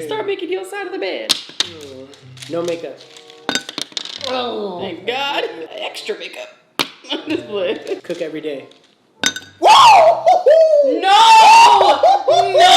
Start making your side of the bed. No makeup. Oh, thank God. Extra makeup. I'm just playing. Cook every day. Whoa! No! No!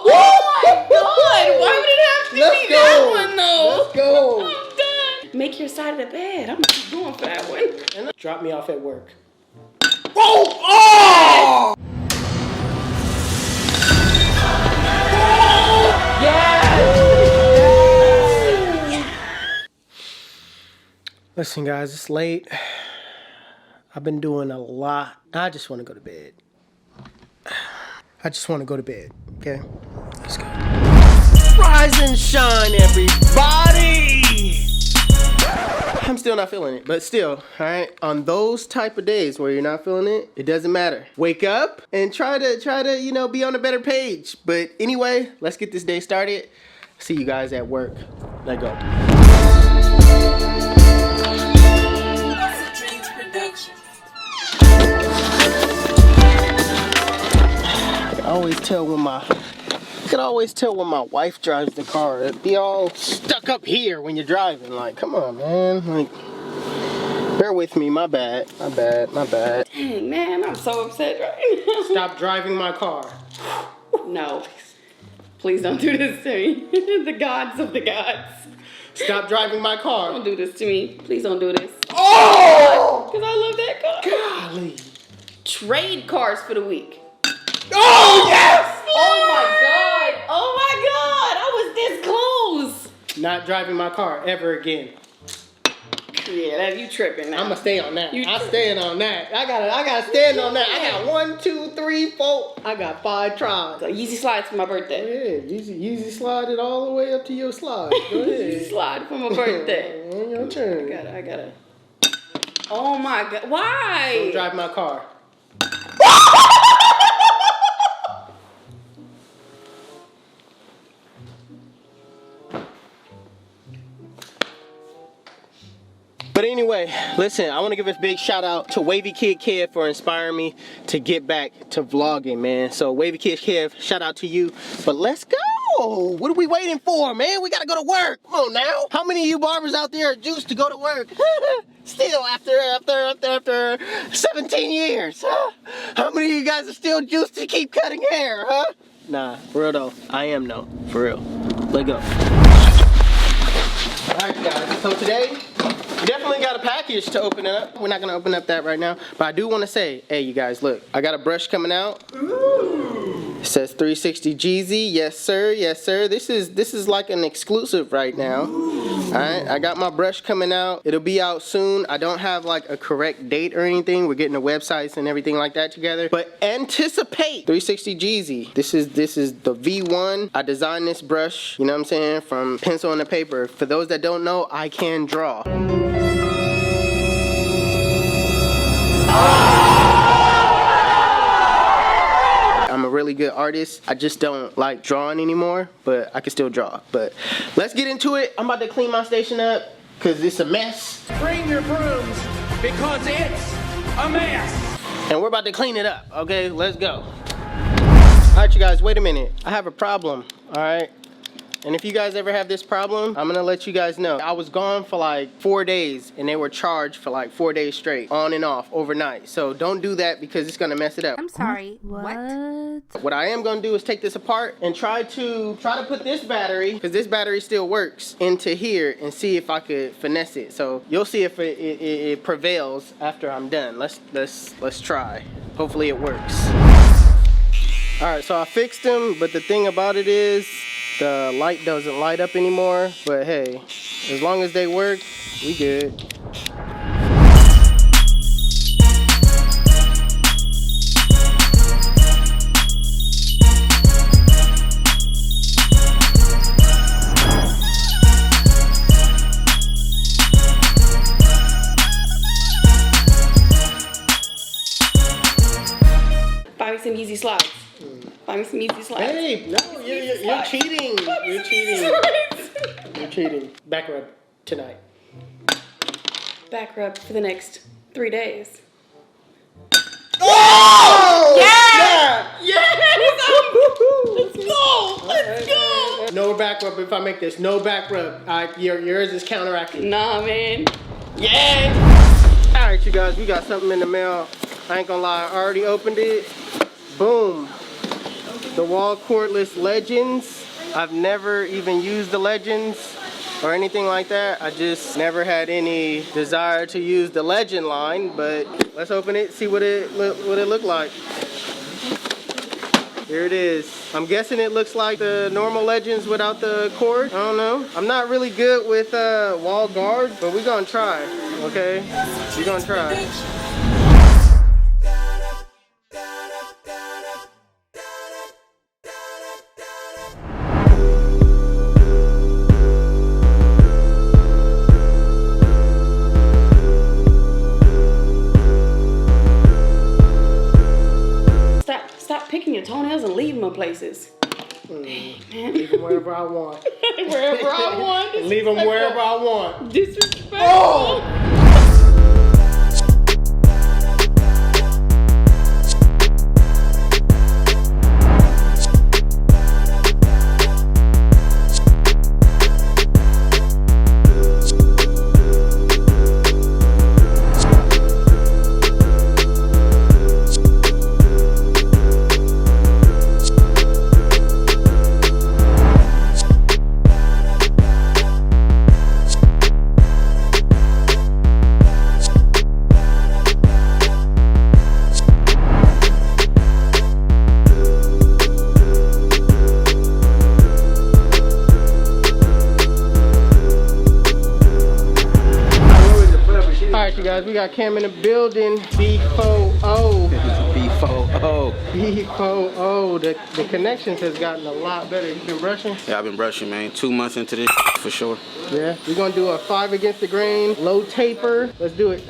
Oh my God! Why would it have to be that one though? Let's go. I'm done. Make your side of the bed. I'm going for that one. Drop me off at work. Oh! Listen, guys, it's late. I've been doing a lot. I just want to go to bed. I just want to go to bed, okay? Let's go. Rise and shine, everybody! I'm still not feeling it, but still, all right? On those type of days where you're not feeling it, it doesn't matter. Wake up and try to, you know, be on a better page. But anyway, let's get this day started. See you guys at work. Let go. I can always tell when my wife drives the car. It'd be all stuck up here when you're driving. Like, come on, man. Like, bear with me. My bad. Dang, man, I'm so upset right now. Stop driving my car. No. Please don't do this to me. The gods of the gods. Stop driving my car. Don't do this to me. Please don't do this. Oh! Because I love that car. Golly. Trade cars for the week. Oh, yes! Oh my God! Oh my God! I was this close. Not driving my car ever again. Yeah, that you tripping now. I'ma stay on that. I'm staying on that. I gotta stand on that. I got 1, 2, 3, 4. I got 5 tries. So Yeezy slides for my birthday. Go ahead. Yeezy slide it all the way up to your slide. Go ahead. Yeezy slide for my birthday. On your turn. I gotta. Oh my God! Why? Don't drive my car. But anyway, listen, I want to give a big shout out to Wavy Kid Kev for inspiring me to get back to vlogging, man. So Wavy Kid Kev, shout out to you. But let's go. What are we waiting for, man? We got to go to work. Come on now. How many of you barbers out there are juiced to go to work? Still after 17 years, huh? How many of you guys are still juiced to keep cutting hair, huh? Nah, for real though. I am though. For real. Let's go. Alright guys, so today we definitely got a package to open it up. We're not gonna open up that right now, but I do want to say, hey you guys, look, I got a brush coming out. It says 360 Jeezy. Yes sir, yes sir. This is like an exclusive right now. Alright, I got my brush coming out. It'll be out soon. I don't have like a correct date or anything. We're getting the websites and everything like that together. But anticipate 360 Jeezy. This is the V1. I designed this brush, you know what I'm saying, from pencil and the paper. For those that don't know, I can draw. I'm a really good artist. I just don't like drawing anymore, but I can still draw. But let's get into it. I'm about to clean my station up because it's a mess. Bring your brooms because it's a mess. And we're about to clean it up, okay? Let's go. All right, you guys, wait a minute. I have a problem, all right? And if you guys ever have this problem, I'm gonna let you guys know. I was gone for like 4 days and they were charged for like 4 days straight, on and off, overnight. So don't do that because it's gonna mess it up. I'm sorry, what? What I am gonna do is take this apart and try to put this battery, because this battery still works, into here and see if I could finesse it. So you'll see if it prevails after I'm done. Let's try. Hopefully it works. All right, so I fixed them, but the thing about it is, the light doesn't light up anymore, but hey, as long as they work, we good. Buy me some Yeezy slides. Buy me some Yeezy slides. Hey, no, you're cheating. You're cheating. You're cheating. Back rub tonight. Back rub for the next 3 days. Oh! Yes! Yeah! Yes! Let's go! Let's go! No back rub if I make this. No back rub. Yours is counteracting. Nah, man. Yeah. Alright, you guys, we got something in the mail. I ain't gonna lie, I already opened it. Boom. The wall cordless Legends. I've never even used the Legends or anything like that. I just never had any desire to use the Legend line, but let's open it, see what it looked like. Here it is. I'm guessing it looks like the normal Legends without the cord. I don't know. I'm not really good with wall guard, but we're gonna try, okay? We're gonna try. Stop picking your toenails and leaving them places. Dang, man. Leave them wherever I want. Wherever I want. Leave them wherever I want. Disrespectful. Oh! Guys, we got Cam in the building. B4O. B4O. B4O. The connections has gotten a lot better. You been brushing? Yeah, I've been brushing, man. 2 months into this for sure. Yeah, we're gonna do a 5 against the grain, low taper. Let's do it.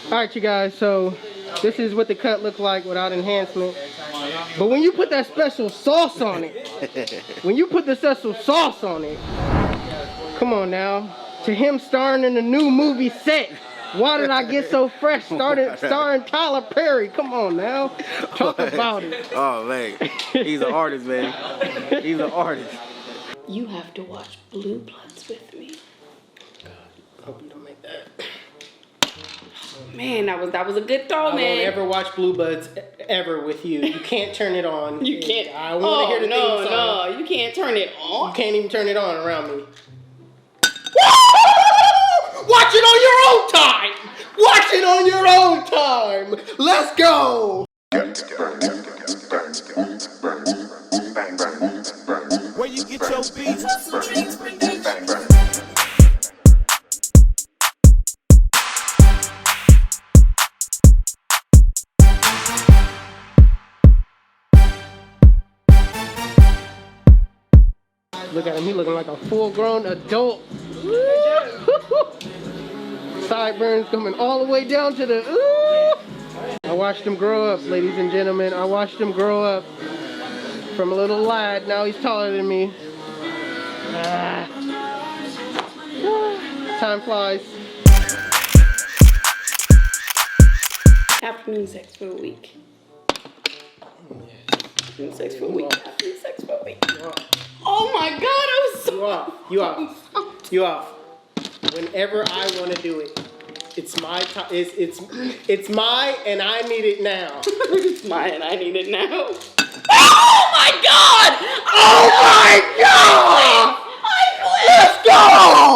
Alright, you guys, so this is what the cut looked like without enhancement. But when you put that special sauce on it, come on now. To him starring in the new movie Set, Why Did I Get So Fresh, starring Tyler Perry. Come on now. Talk about it. Oh, man. He's an artist, man. He's an artist. You have to watch Blue Bloods with me. God, I hope you don't make that. Man, that was a good throw, man. I won't ever watch Blue Bloods ever with you. You can't turn it on. You can't. I want to hear the theme song. No, you can't turn it on. You can't even turn it on around me. Watch it on your own time. Watch it on your own time. Let's go. Where you get your beats? Look at him, he looking like a full-grown adult. Sideburns coming all the way down to the, I watched him grow up, ladies and gentlemen. I watched him grow up from a little lad. Now he's taller than me. Time flies. Afternoon sex for a week. Afternoon sex for a week. Afternoon sex for a week. Oh my God, I was so... You off. You off. You off. Whenever I want to do it. It's my time. It's my, and I need it now. It's mine. I need it now. Oh my god! Oh my God! I quit! Let's go!